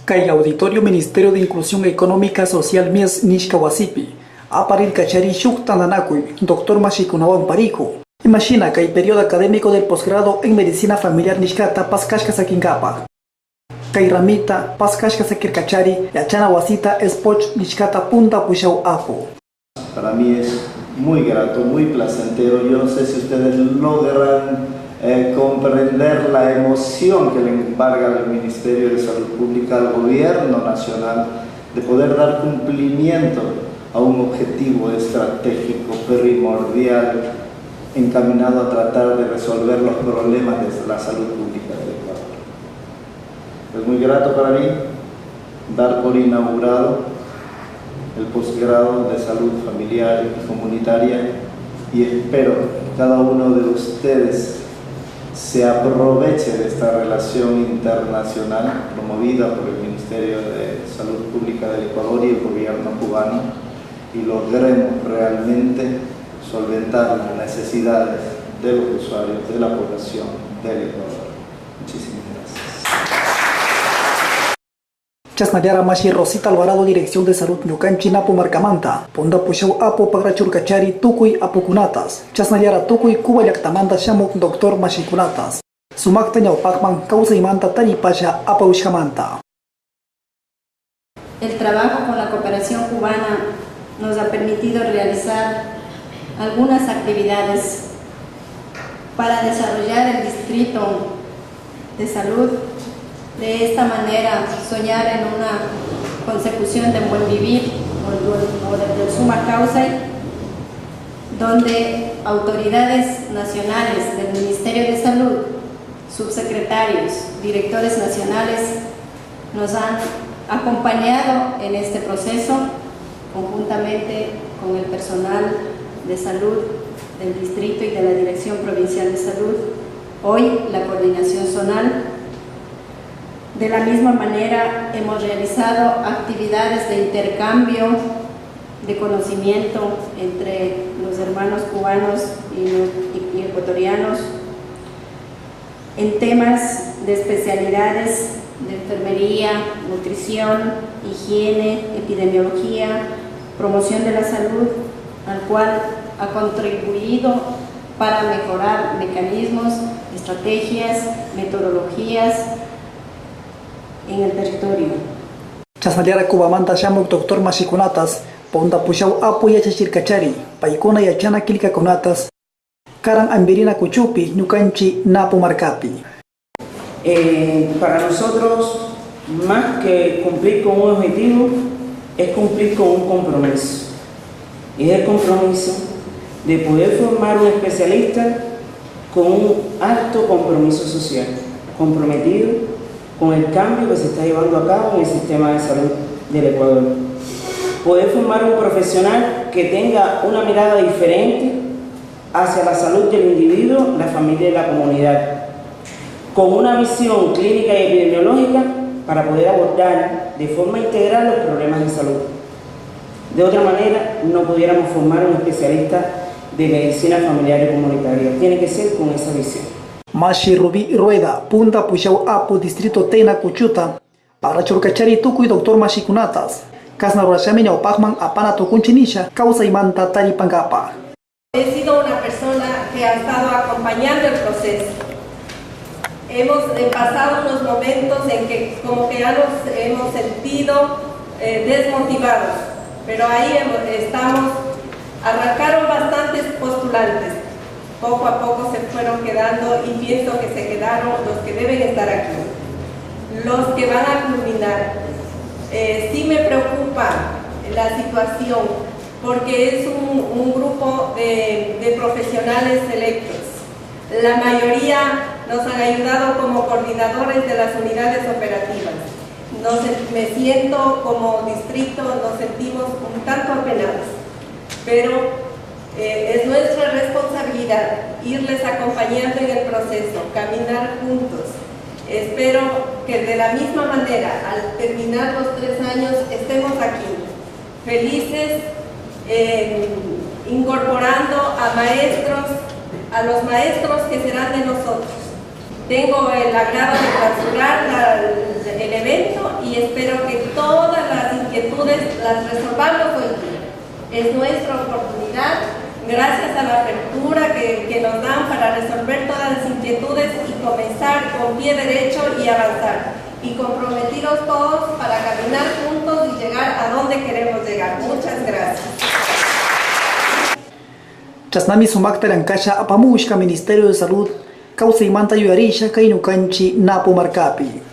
Kay Auditorio Ministerio de Inclusión Económica Social Mies Nishkawasipi, aparil kachari shuk tandanakui, Dr. Mashikunawan Pariko. Imagina que el periodo académico del posgrado en Medicina Familiar Nishkata Paskashka Sakinkapa. Kay ramita Paskashka Sakirkachari, Yachana Wasita Spoch Nishkata Punta Pushau Apo. Para mí es muy grato, muy placentero. Yo no sé si ustedes logran comprender la emoción que le embarga al Ministerio de Salud Pública, al Gobierno Nacional, de poder dar cumplimiento a un objetivo estratégico primordial encaminado a tratar de resolver los problemas de la salud pública del Ecuador. Es muy grato para mí dar por inaugurado el posgrado de salud familiar y comunitaria, y espero que cada uno de ustedes se aproveche de esta relación internacional promovida por el Ministerio de Salud Pública del Ecuador y el gobierno cubano, y logremos realmente solventar las necesidades de los usuarios, de la población del Ecuador. Muchísimas gracias. Chasnayara Mashi Rosita Alvarado, Dirección de Salud Ñukanchi Napo Marcamanta, Ponda Pushau Apo Pagrachurkachari Tukui Apukunatas, Chasnayara Tukui Cuba Yaktamanda Shamuk Dr. Mashikunatas, Sumakta Ñaupakman Causa Imanta Taripasha Apaushkamanta. El trabajo con la cooperación cubana nos ha permitido realizar algunas actividades para desarrollar el distrito de salud. De esta manera, soñar en una consecución de buen vivir o del suma causa, donde autoridades nacionales del Ministerio de Salud, subsecretarios, directores nacionales, nos han acompañado en este proceso, conjuntamente con el personal de salud del distrito y de la Dirección Provincial de Salud. Hoy, la coordinación zonal. De la misma manera, hemos realizado actividades de intercambio de conocimiento entre los hermanos cubanos y ecuatorianos en temas de especialidades de enfermería, nutrición, higiene, epidemiología, promoción de la salud, al cual ha contribuido para mejorar mecanismos, estrategias, metodologías en el territorio. Chasnayara Cubamanta Shamuk Dr. Mashikunatas, Ponda Pushau Apo Yachachirkachari, Paikuna Yachana Kilkakunatas, Karan Ambirina Kuchupi, Ñukanchi Napo Marcapi. Para nosotros, más que cumplir con un objetivo, es cumplir con un compromiso. Y es el compromiso de poder formar un especialista con un alto compromiso social, comprometido con el cambio que se está llevando a cabo en el sistema de salud del Ecuador. Poder formar un profesional que tenga una mirada diferente hacia la salud del individuo, la familia y la comunidad, con una visión clínica y epidemiológica para poder abordar de forma integral los problemas de salud. De otra manera, no pudiéramos formar un especialista de medicina familiar y comunitaria. Tiene que ser con esa visión. Mashi Rubí Rueda, Punta Pushau Apo, Distrito Tena Cuchuta, Pagrachurkachari Tukui Dr. Mashikunatas, Kasna Rashami Ñaupakman Apana Tukunchinisha, Causa Imanta Taripangapa. He sido una persona que ha estado acompañando el proceso. Hemos pasado unos momentos en que como que ya nos hemos sentido desmotivados, pero ahí estamos. Arrancaron bastantes postulantes, poco a poco se fueron quedando y pienso que se quedaron los que deben estar aquí, los que van a culminar. Sí me preocupa la situación porque es un grupo de profesionales selectos. La mayoría nos han ayudado como coordinadores de las unidades operativas. Me siento como distrito, nos sentimos un tanto apenados, pero es nuestra responsabilidad irles acompañando en el proceso, caminar juntos. Espero que de la misma manera, al terminar los 3 años, estemos aquí, felices, incorporando a los maestros que serán de nosotros. Tengo el agrado de clausurar el evento y espero que todas las inquietudes las resolvamos hoy día. Es nuestra oportunidad, gracias a la apertura que nos dan para resolver todas las inquietudes y comenzar con pie derecho y avanzar. Y comprometidos todos para caminar juntos y llegar a donde queremos llegar. Muchas gracias. Chasnami sumakta Lancasha apamushka Ministerio de Salud, causa imanta yuarisha kainukanchi napo marcapi.